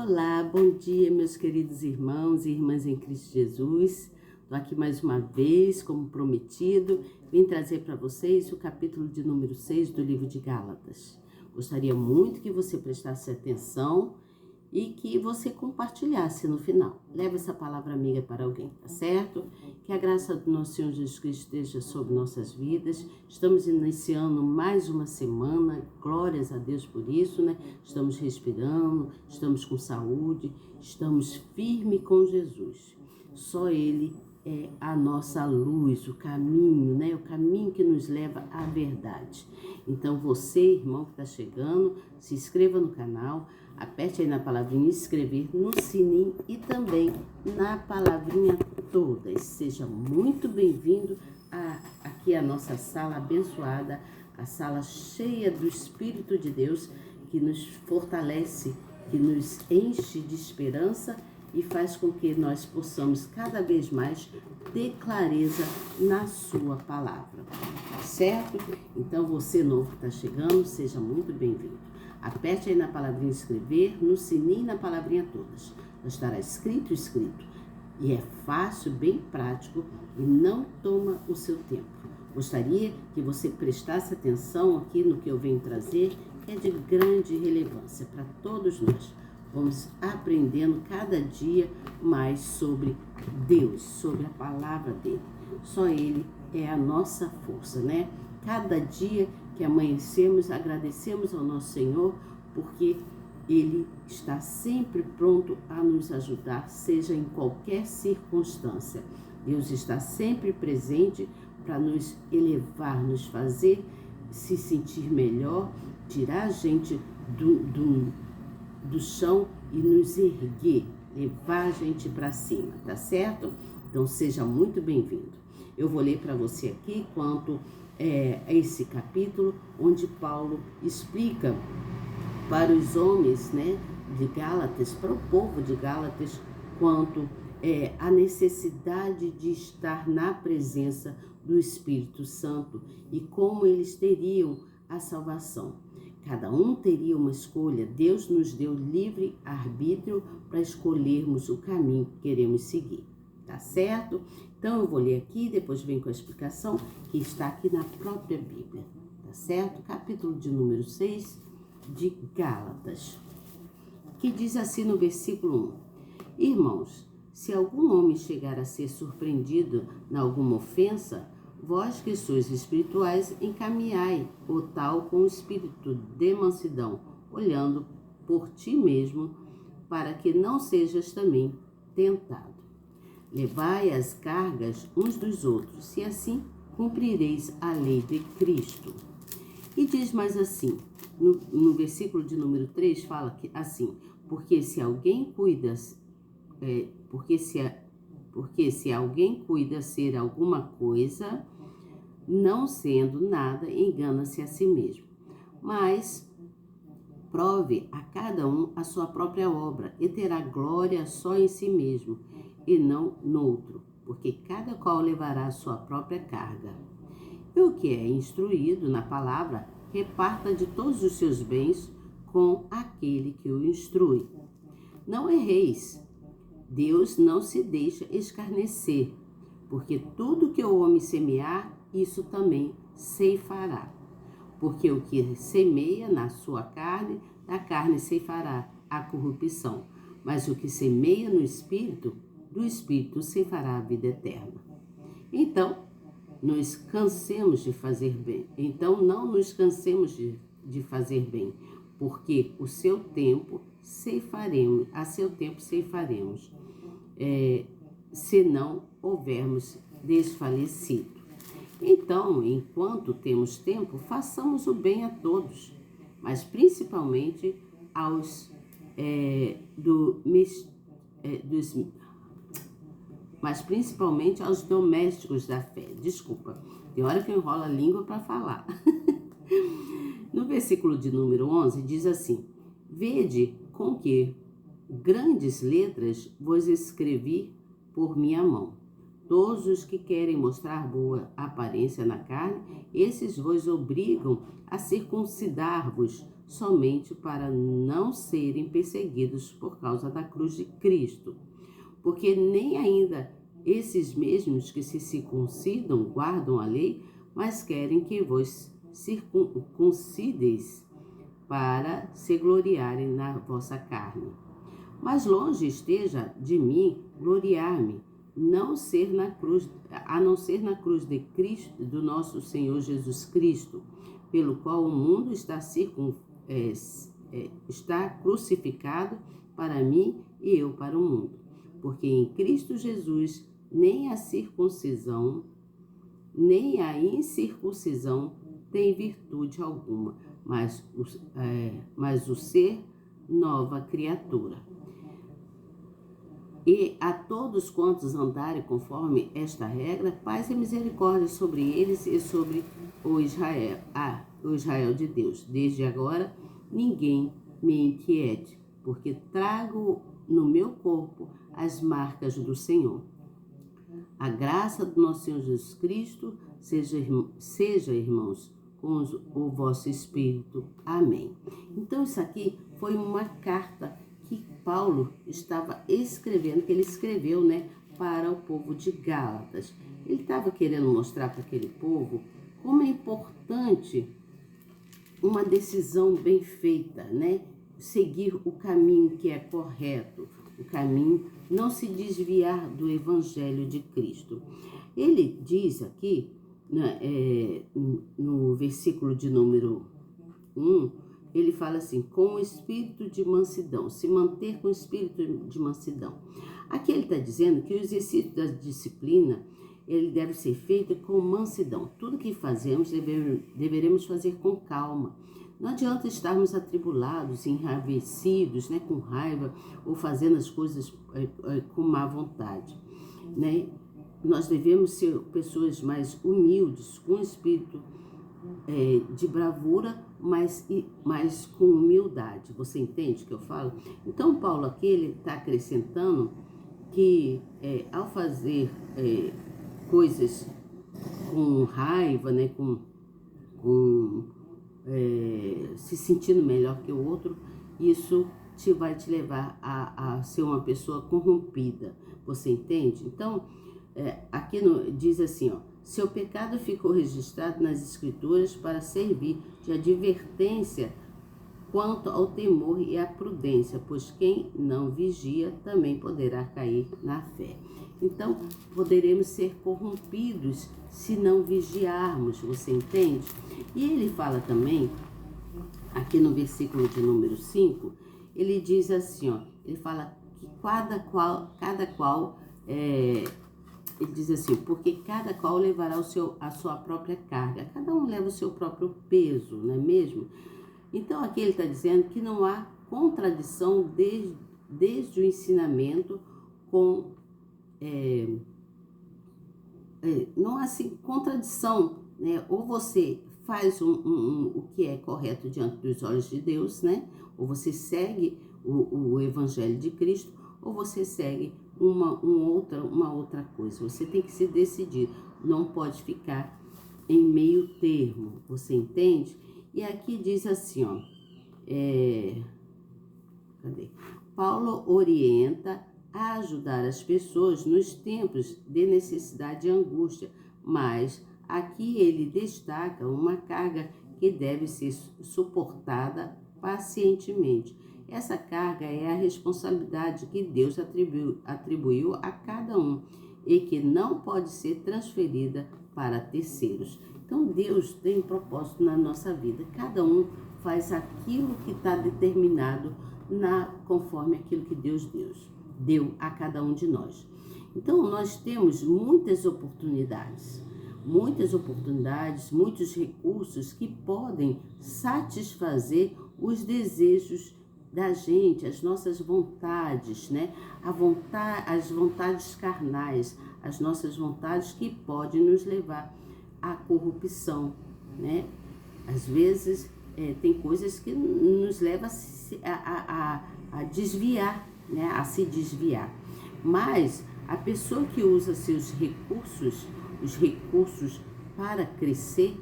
Olá, bom dia, meus queridos irmãos e irmãs em Cristo Jesus. Estou aqui mais uma vez, como prometido, vim trazer para vocês o capítulo de número 6 do livro de Gálatas. Gostaria muito que você prestasse atenção e que você compartilhasse no final. Leve essa palavra amiga para alguém, tá certo? Que a graça do nosso Senhor Jesus Cristo esteja sobre nossas vidas. Estamos iniciando mais uma semana, glórias a Deus por isso, né? Estamos respirando, estamos com saúde, estamos firmes com Jesus. Só Ele é a nossa luz, o caminho, né? O caminho que nos leva à verdade. Então você, irmão que está chegando, se inscreva no canal, aperte aí na palavrinha inscrever, no sininho e também na palavrinha todas. Seja muito bem-vindo aqui à nossa sala abençoada, a sala cheia do Espírito de Deus, que nos fortalece, que nos enche de esperança e faz com que nós possamos cada vez mais ter clareza na sua palavra, certo? Então você novo que está chegando, seja muito bem-vindo. Aperte aí na palavrinha inscrever, no sininho e na palavrinha todas. Estará escrito. E é fácil, bem prático e não toma o seu tempo. Gostaria que você prestasse atenção aqui no que eu venho trazer, que é de grande relevância para todos nós. Vamos aprendendo cada dia mais sobre Deus, sobre a palavra dele. Só ele é a nossa força, né? Cada dia que amanhecemos, agradecemos ao nosso Senhor, porque Ele está sempre pronto a nos ajudar, seja em qualquer circunstância. Deus está sempre presente para nos elevar, nos fazer se sentir melhor, tirar a gente do chão e nos erguer, levar a gente para cima, tá certo? Então seja muito bem-vindo. Eu vou ler para você aqui quanto esse capítulo, onde Paulo explica para os homens, né, de Gálatas, para o povo de Gálatas, quanto a necessidade de estar na presença do Espírito Santo e como eles teriam a salvação. Cada um teria uma escolha. Deus nos deu livre arbítrio para escolhermos o caminho que queremos seguir, tá certo? Então eu vou ler aqui, depois venho com a explicação que está aqui na própria Bíblia, tá certo? Capítulo de número 6 de Gálatas, que diz assim no versículo 1: Irmãos, se algum homem chegar a ser surpreendido em alguma ofensa, vós que sois espirituais, encaminhai o tal com o espírito de mansidão, olhando por ti mesmo, para que não sejas também tentado. Levai as cargas uns dos outros, e assim cumprireis a lei de Cristo. E diz mais assim, no versículo de número 3, fala que assim: porque se alguém cuida ser alguma coisa, não sendo nada, engana-se a si mesmo. Mas prove a cada um a sua própria obra, e terá glória só em si mesmo, e não no outro, porque cada qual levará a sua própria carga. E o que é instruído na palavra, reparta de todos os seus bens com aquele que o instrui. Não erreis, Deus não se deixa escarnecer, porque tudo que o homem semear, isso também ceifará. Porque o que semeia na sua carne, da carne ceifará a corrupção. Mas o que semeia no Espírito, do Espírito ceifará a vida eterna. Então, nos cansemos de fazer bem. Então, não nos cansemos de fazer bem, porque a seu tempo ceifaremos, se não houvermos desfalecido. Então, enquanto temos tempo, façamos o bem a todos, mas principalmente aos domésticos da fé. Desculpa, tem hora que eu enrolo a língua para falar. No versículo de número 11 diz assim: Vede com que grandes letras vos escrevi por minha mão. Todos os que querem mostrar boa aparência na carne, esses vos obrigam a circuncidar-vos somente para não serem perseguidos por causa da cruz de Cristo. Porque nem ainda esses mesmos que se circuncidam guardam a lei, mas querem que vos circuncideis para se gloriarem na vossa carne. Mas longe esteja de mim gloriar-me, a não ser na cruz de Cristo, do nosso Senhor Jesus Cristo, pelo qual o mundo está crucificado para mim e eu para o mundo. Porque em Cristo Jesus nem a circuncisão, nem a incircuncisão tem virtude alguma, mas o ser nova criatura. E a todos quantos andarem conforme esta regra, paz e misericórdia sobre eles e sobre o Israel de Deus. Desde agora, ninguém me inquiete, porque trago no meu corpo as marcas do Senhor. A graça do nosso Senhor Jesus Cristo seja, irmãos, com o vosso espírito. Amém. Então, isso aqui foi uma carta que Paulo estava escrevendo, que ele escreveu, para o povo de Gálatas. Ele estava querendo mostrar para aquele povo como é importante uma decisão bem feita, seguir o caminho que é correto, o caminho, não se desviar do Evangelho de Cristo. Ele diz aqui, no versículo de número 1, ele fala assim, com o espírito de mansidão, se manter com o espírito de mansidão. Aqui ele está dizendo que o exercício da disciplina, ele deve ser feito com mansidão. Tudo que fazemos, deveremos fazer com calma. Não adianta estarmos atribulados, enraivecidos, com raiva, ou fazendo as coisas com má vontade, Nós devemos ser pessoas mais humildes, com espírito de bravura, mas com humildade. Você entende o que eu falo? Então, Paulo aqui, ele está acrescentando que ao fazer coisas com raiva, se sentindo melhor que o outro, isso vai te levar a ser uma pessoa corrompida. Você entende? Então, aqui diz assim, seu pecado ficou registrado nas Escrituras para servir de advertência quanto ao temor e à prudência, pois quem não vigia também poderá cair na fé. Então, poderemos ser corrompidos se não vigiarmos, você entende? E ele fala também, aqui no versículo de número 5, ele diz assim, ele fala que cada qual ele diz assim, porque cada qual levará a sua própria carga. Cada um leva o seu próprio peso, não é mesmo? Então, aqui ele está dizendo que não há contradição desde o ensinamento não há assim, contradição, Ou você faz o que é correto diante dos olhos de Deus, Ou você segue o Evangelho de Cristo, ou você segue uma outra coisa. Você tem que se decidir, não pode ficar em meio termo, você entende? E aqui diz assim, Paulo orienta a ajudar as pessoas nos tempos de necessidade e angústia, mas aqui ele destaca uma carga que deve ser suportada pacientemente. Essa carga é a responsabilidade que Deus atribuiu a cada um e que não pode ser transferida para terceiros. Então, Deus tem um propósito na nossa vida. Cada um faz aquilo que está determinado conforme aquilo que Deus deu a cada um de nós. Então, nós temos muitas oportunidades, muitos recursos que podem satisfazer os desejos da gente, as nossas vontades, as vontades carnais, as nossas vontades que podem nos levar à corrupção, Às vezes tem coisas que nos levam a desviar, a se desviar. Mas a pessoa que usa seus recursos, os recursos para crescer,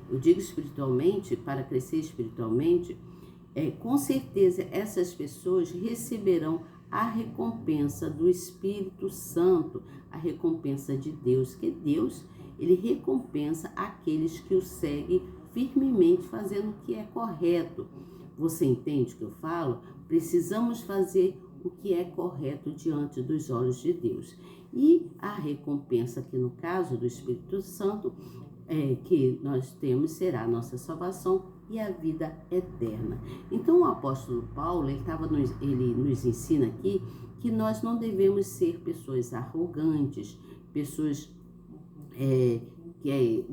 eu digo espiritualmente, para crescer espiritualmente, com certeza essas pessoas receberão a recompensa do Espírito Santo, a recompensa de Deus, que Deus, ele recompensa aqueles que o seguem firmemente fazendo o que é correto. Você entende o que eu falo? Precisamos fazer o que é correto diante dos olhos de Deus. E a recompensa, aqui no caso do Espírito Santo, que nós temos, será a nossa salvação e a vida eterna. Então o apóstolo Paulo, ele nos ensina aqui que nós não devemos ser pessoas arrogantes, pessoas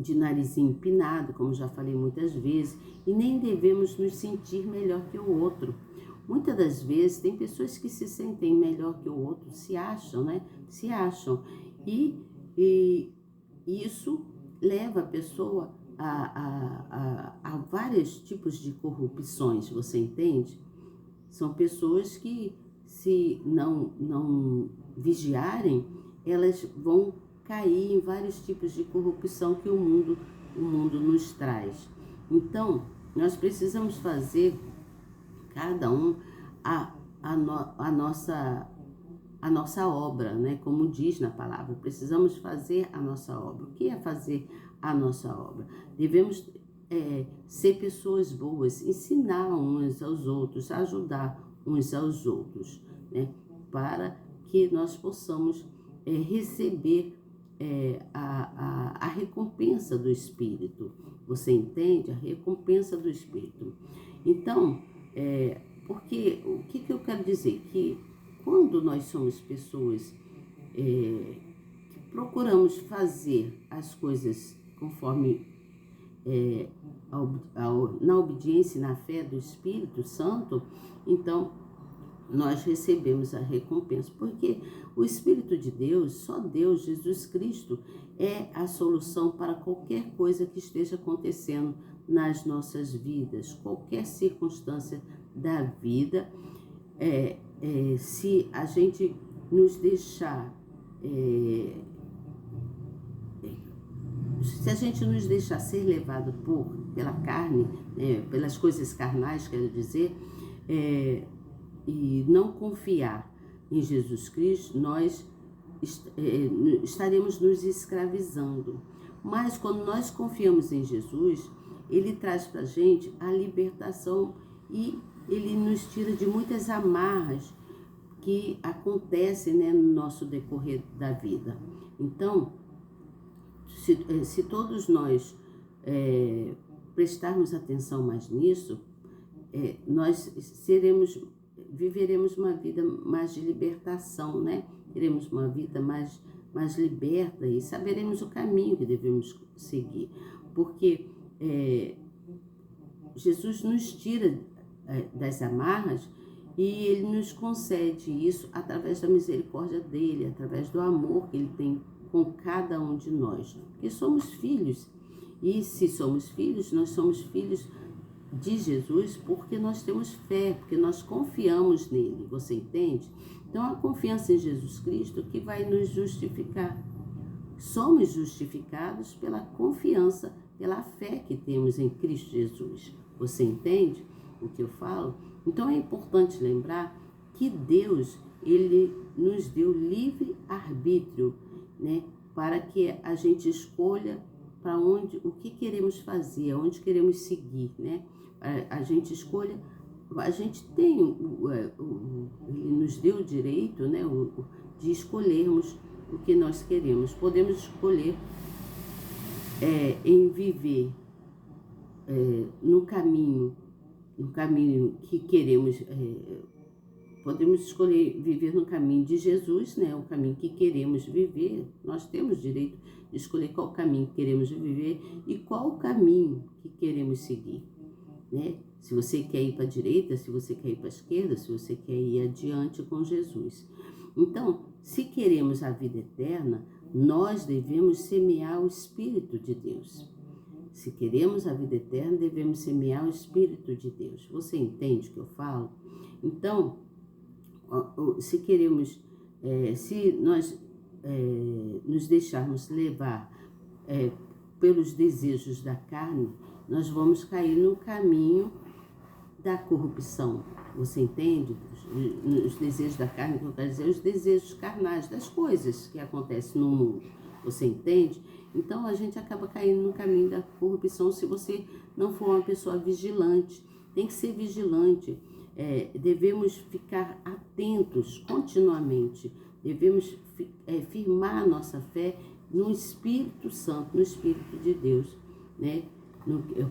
de narizinho empinado, como já falei muitas vezes, e nem devemos nos sentir melhor que o outro. Muitas das vezes tem pessoas que se sentem melhor que o outro, se acham, né? Se acham. E isso leva a pessoa a vários tipos de corrupções, você entende? São pessoas que, se não vigiarem, elas vão cair em vários tipos de corrupção que o mundo nos traz. Então, nós precisamos fazer, cada um, a nossa obra, né? Como diz na palavra, precisamos fazer a nossa obra. O que é fazer a nossa obra? Devemos ser pessoas boas, ensinar uns aos outros, ajudar uns aos outros, né? Para que nós possamos receber a recompensa do Espírito. Você entende? A recompensa do Espírito. Então, porque o que eu quero dizer? Que quando nós somos pessoas que procuramos fazer as coisas conforme na obediência e na fé do Espírito Santo, então nós recebemos a recompensa, porque o Espírito de Deus, só Deus, Jesus Cristo, é a solução para qualquer coisa que esteja acontecendo nas nossas vidas, qualquer circunstância da vida. Se a gente nos deixar, se a gente nos deixar ser levado pela carne, pelas coisas carnais, quero dizer, e não confiar em Jesus Cristo, nós estaremos nos escravizando. Mas quando nós confiamos em Jesus, ele traz para a gente a libertação e ele nos tira de muitas amarras que acontecem, né, no nosso decorrer da vida. Então, se todos nós prestarmos atenção mais nisso, nós viveremos uma vida mais de libertação, né? Teremos uma vida mais liberta e saberemos o caminho que devemos seguir. Porque Jesus nos tira das amarras e ele nos concede isso através da misericórdia dele, através do amor que ele tem com cada um de nós. Porque somos filhos. E se somos filhos, nós somos filhos de Jesus porque nós temos fé, porque nós confiamos nele, você entende? Então a confiança em Jesus Cristo que vai nos justificar. Somos justificados pela confiança, pela fé que temos em Cristo Jesus. Você entende o que eu falo? Então é importante lembrar que Deus, ele nos deu livre arbítrio, né, para que a gente escolha para o que queremos fazer, aonde queremos seguir, né? A gente escolha, a gente tem, ele nos deu o direito, né, de escolhermos o que nós queremos. Podemos escolher em viver no caminho que queremos, podemos escolher viver no caminho de Jesus, né, o caminho que queremos viver. Nós temos direito de escolher qual caminho que queremos viver e qual o caminho que queremos seguir, né? Se você quer ir para a direita, se você quer ir para a esquerda, se você quer ir adiante com Jesus. Então, se queremos a vida eterna, nós devemos semear o Espírito de Deus. Se queremos a vida eterna, devemos semear o Espírito de Deus. Você entende o que eu falo? Então, se queremos, se nós nos deixarmos levar pelos desejos da carne, nós vamos cair no caminho da corrupção, você entende? Os desejos da carne, que eu quero dizer, os desejos carnais, das coisas que acontecem no mundo, você entende? Então a gente acaba caindo no caminho da corrupção se você não for uma pessoa vigilante. Tem que ser vigilante, devemos ficar atentos continuamente, devemos firmar a nossa fé no Espírito Santo, no Espírito de Deus, né?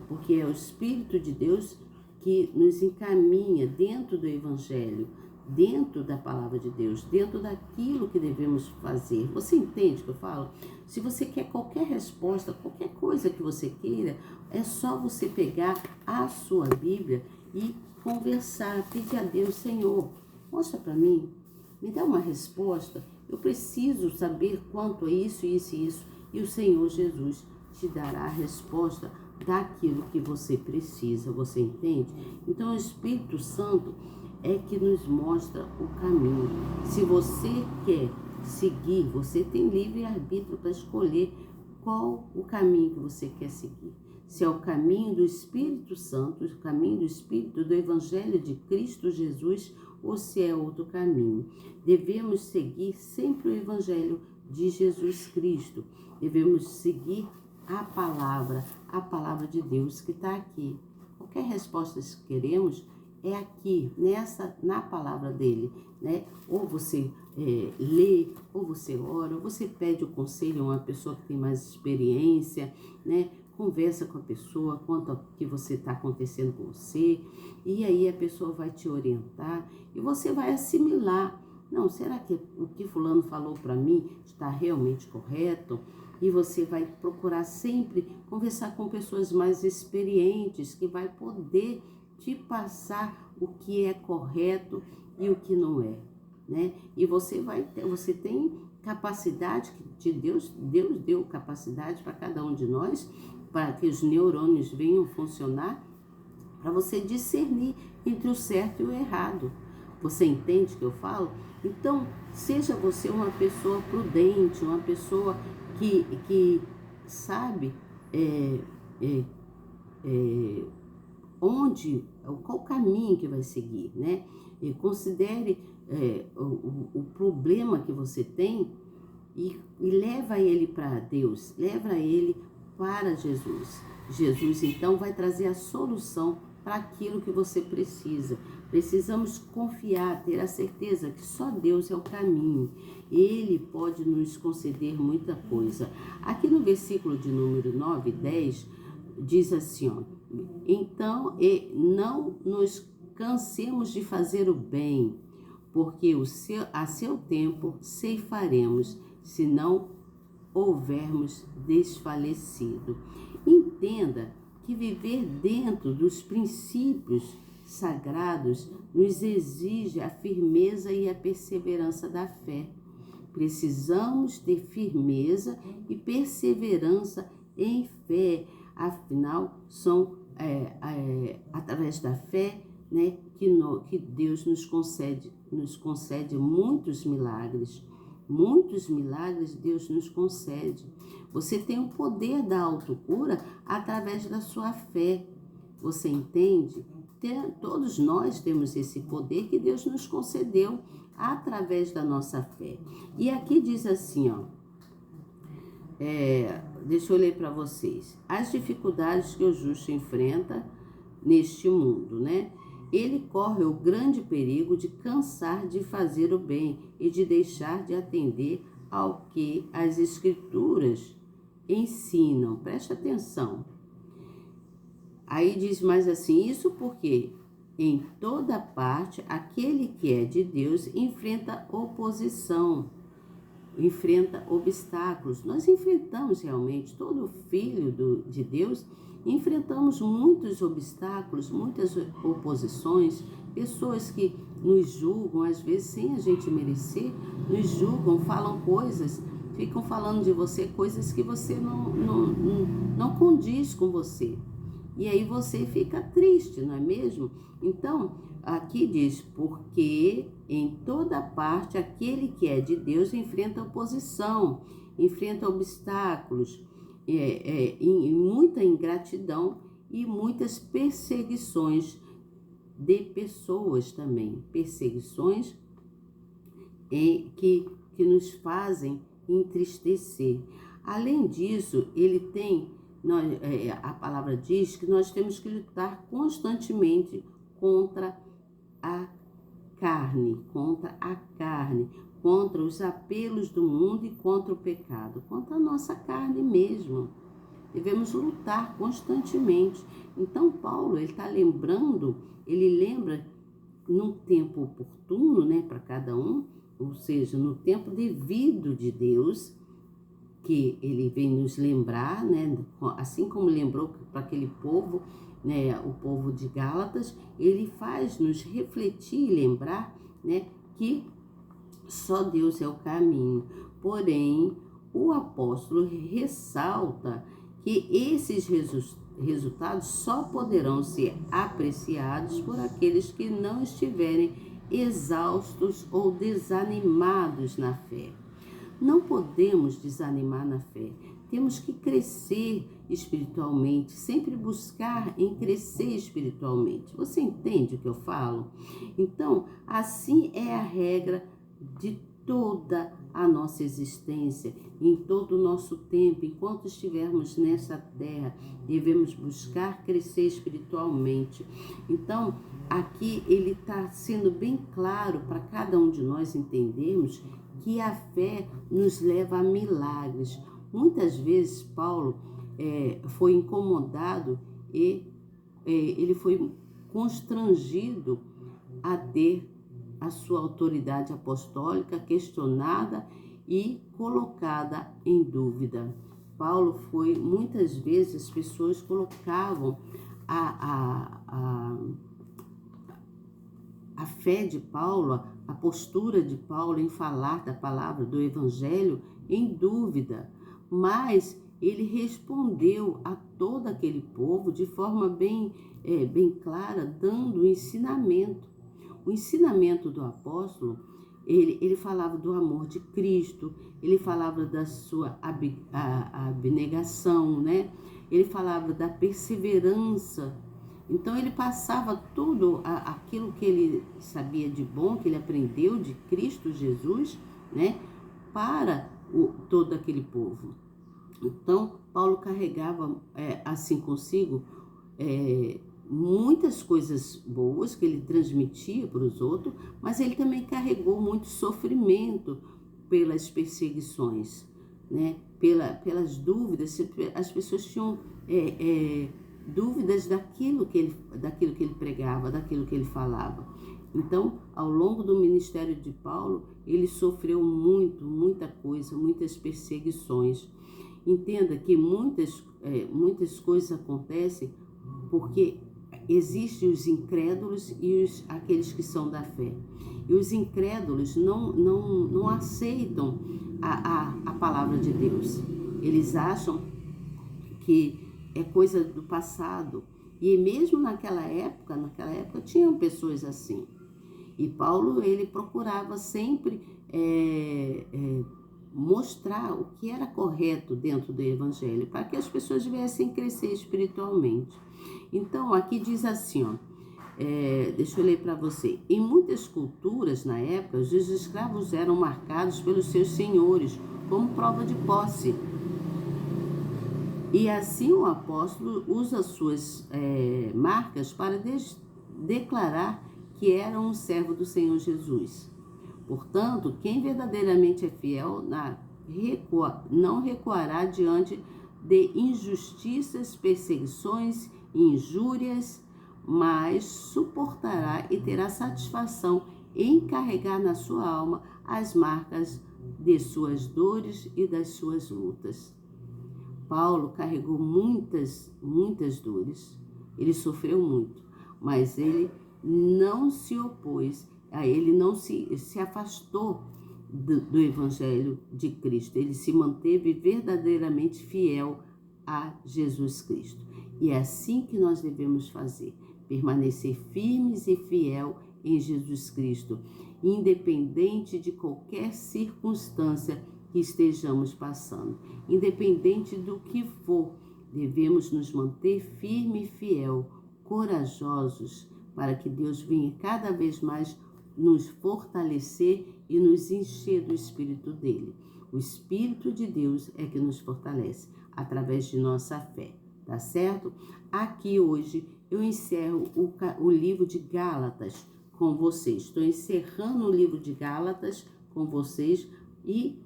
Porque é o Espírito de Deus que nos encaminha dentro do Evangelho, dentro da palavra de Deus, dentro daquilo que devemos fazer. Você entende o que eu falo? Se você quer qualquer resposta, qualquer coisa que você queira, é só você pegar a sua Bíblia e conversar, pedir a Deus: Senhor, mostra para mim, me dá uma resposta, eu preciso saber quanto é isso, isso e isso, e o Senhor Jesus te dará a resposta daquilo que você precisa, você entende? Então o Espírito Santo é que nos mostra o caminho. Se você quer seguir, você tem livre-arbítrio para escolher qual o caminho que você quer seguir. Se é o caminho do Espírito Santo, o caminho do Espírito, do Evangelho de Cristo Jesus, ou se é outro caminho. Devemos seguir sempre o Evangelho de Jesus Cristo. Devemos seguir a palavra de Deus que está aqui. Qualquer resposta que queremos é aqui, na palavra dele, né? Ou você lê, ou você ora, ou você pede o conselho a uma pessoa que tem mais experiência, né? Conversa com a pessoa, conta o que está acontecendo com você, e aí a pessoa vai te orientar e você vai assimilar. Não, será que o que fulano falou para mim está realmente correto? E você vai procurar sempre conversar com pessoas mais experientes, que vai poder te passar o que é correto e o que não é, né? E você tem capacidade que Deus deu capacidade para cada um de nós, para que os neurônios venham funcionar, para você discernir entre o certo e o errado. Você entende o que eu falo? Então, seja você uma pessoa prudente, uma pessoa que sabe qual caminho que vai seguir, né? E considere o problema que você tem e leva ele para Deus, leva ele para Jesus. Jesus, então, vai trazer a solução para aquilo que você precisa. Precisamos confiar, ter a certeza que só Deus é o caminho. Ele pode nos conceder muita coisa. Aqui no versículo de número 9 e 10, diz assim, ó: então, não nos cansemos de fazer o bem, porque a seu tempo ceifaremos, se não houvermos desfalecido. Entenda que viver dentro dos princípios sagrados nos exige a firmeza e a perseverança da fé. Precisamos ter firmeza e perseverança em fé, afinal são através da fé, né, que Deus nos concede muitos milagres. Muitos milagres Deus nos concede. Você tem o poder da autocura através da sua fé. Você entende? Todos nós temos esse poder que Deus nos concedeu através da nossa fé. E aqui diz assim, ó, deixa eu ler para vocês. As dificuldades que o justo enfrenta neste mundo, né? Ele corre o grande perigo de cansar de fazer o bem e de deixar de atender ao que as Escrituras ensinam. Preste atenção. Aí diz mais assim: isso porque em toda parte aquele que é de Deus enfrenta oposição, enfrenta obstáculos. Nós enfrentamos realmente, todo filho de Deus, enfrentamos muitos obstáculos, muitas oposições, pessoas que nos julgam, às vezes sem a gente merecer, nos julgam, falam coisas, ficam falando de você coisas que você não condiz com você. E aí você fica triste, não é mesmo? Então, aqui diz: porque em toda parte aquele que é de Deus enfrenta oposição, enfrenta obstáculos, muita ingratidão e muitas perseguições de pessoas também, perseguições que nos fazem entristecer. Além disso, a palavra diz que nós temos que lutar constantemente contra a carne, contra os apelos do mundo e contra o pecado, contra a nossa carne mesmo. Devemos lutar constantemente. Então Paulo, ele lembra num tempo oportuno, né, para cada um, ou seja, no tempo devido de Deus, que ele vem nos lembrar, né, assim como lembrou para aquele povo, né, o povo de Gálatas, ele faz nos refletir e lembrar, né, que só Deus é o caminho. Porém, o apóstolo ressalta que esses resultados só poderão ser apreciados por aqueles que não estiverem exaustos ou desanimados na fé. Não podemos desanimar na fé. Temos que crescer espiritualmente, sempre buscar em crescer espiritualmente. Você entende o que eu falo? Então, assim é a regra de toda a nossa existência, em todo o nosso tempo, enquanto estivermos nessa terra, devemos buscar crescer espiritualmente. Então, aqui ele está sendo bem claro para cada um de nós entendermos que a fé nos leva a milagres. Muitas vezes Paulo foi incomodado e ele foi constrangido a ter a sua autoridade apostólica questionada e colocada em dúvida. Paulo muitas vezes as pessoas colocavam a fé de Paulo, a postura de Paulo em falar da palavra do evangelho em dúvida, mas ele respondeu a todo aquele povo de forma bem clara, dando o ensinamento. O ensinamento do apóstolo, ele falava do amor de Cristo, ele falava da sua abnegação, né? Ele falava da perseverança. Então ele passava tudo aquilo que ele sabia de bom, que ele aprendeu de Cristo Jesus, né? Para todo aquele povo. Então Paulo carregava assim consigo muitas coisas boas que ele transmitia para os outros, mas ele também carregou muito sofrimento pelas perseguições, né? Pelas dúvidas. As pessoas tinham dúvidas daquilo que ele pregava, daquilo que ele falava. Então, ao longo do ministério de Paulo, ele sofreu muita coisa, muitas perseguições. Entenda que muitas coisas acontecem porque existem os incrédulos e aqueles que são da fé. E os incrédulos não aceitam a palavra de Deus. Eles acham que é coisa do passado. E mesmo naquela época tinham pessoas assim. E Paulo, ele procurava sempre mostrar o que era correto dentro do evangelho, para que as pessoas viessem crescer espiritualmente. Então, aqui diz assim, deixa eu ler para você. Em muitas culturas, na época, os escravos eram marcados pelos seus senhores como prova de posse. E assim o apóstolo usa suas marcas para declarar que era um servo do Senhor Jesus. Portanto, quem verdadeiramente é fiel não recuará diante de injustiças, perseguições, injúrias, mas suportará e terá satisfação em carregar na sua alma as marcas de suas dores e das suas lutas. Paulo carregou muitas dores, ele sofreu muito, mas ele não se opôs, ele não se afastou do Evangelho de Cristo, ele se manteve verdadeiramente fiel a Jesus Cristo. E é assim que nós devemos fazer, permanecer firmes e fiel em Jesus Cristo, independente de qualquer circunstância que estejamos passando. Independente do que for, devemos nos manter firme e fiel, corajosos, para que Deus venha cada vez mais nos fortalecer e nos encher do Espírito dele. O Espírito de Deus é que nos fortalece através de nossa fé, tá certo? Aqui hoje eu encerro o livro de Gálatas com vocês. Estou encerrando o livro de Gálatas com vocês e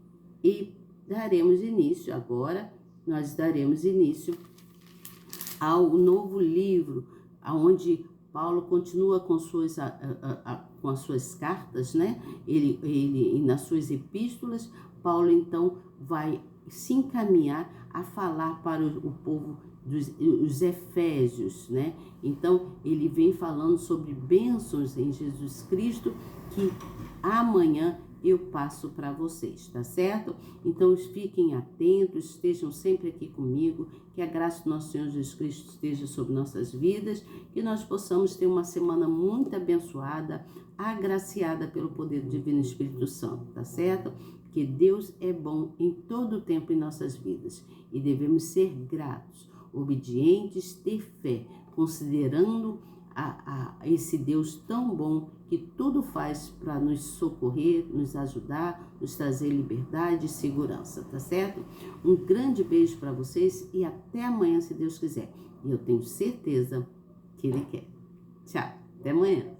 daremos início agora, nós daremos início ao novo livro, onde Paulo continua com com as suas cartas, né? Ele nas suas epístolas, Paulo então vai se encaminhar a falar para o povo dos Efésios, né? Então ele vem falando sobre bênçãos em Jesus Cristo que amanhã eu passo para vocês, tá certo? Então fiquem atentos, estejam sempre aqui comigo, que a graça do nosso Senhor Jesus Cristo esteja sobre nossas vidas, que nós possamos ter uma semana muito abençoada, agraciada pelo poder do Divino Espírito Santo, tá certo? Que Deus é bom em todo o tempo em nossas vidas e devemos ser gratos, obedientes, ter fé, considerando a esse Deus tão bom que tudo faz para nos socorrer, nos ajudar, nos trazer liberdade e segurança, tá certo? Um grande beijo para vocês e até amanhã, se Deus quiser. E eu tenho certeza que Ele quer. Tchau, até amanhã.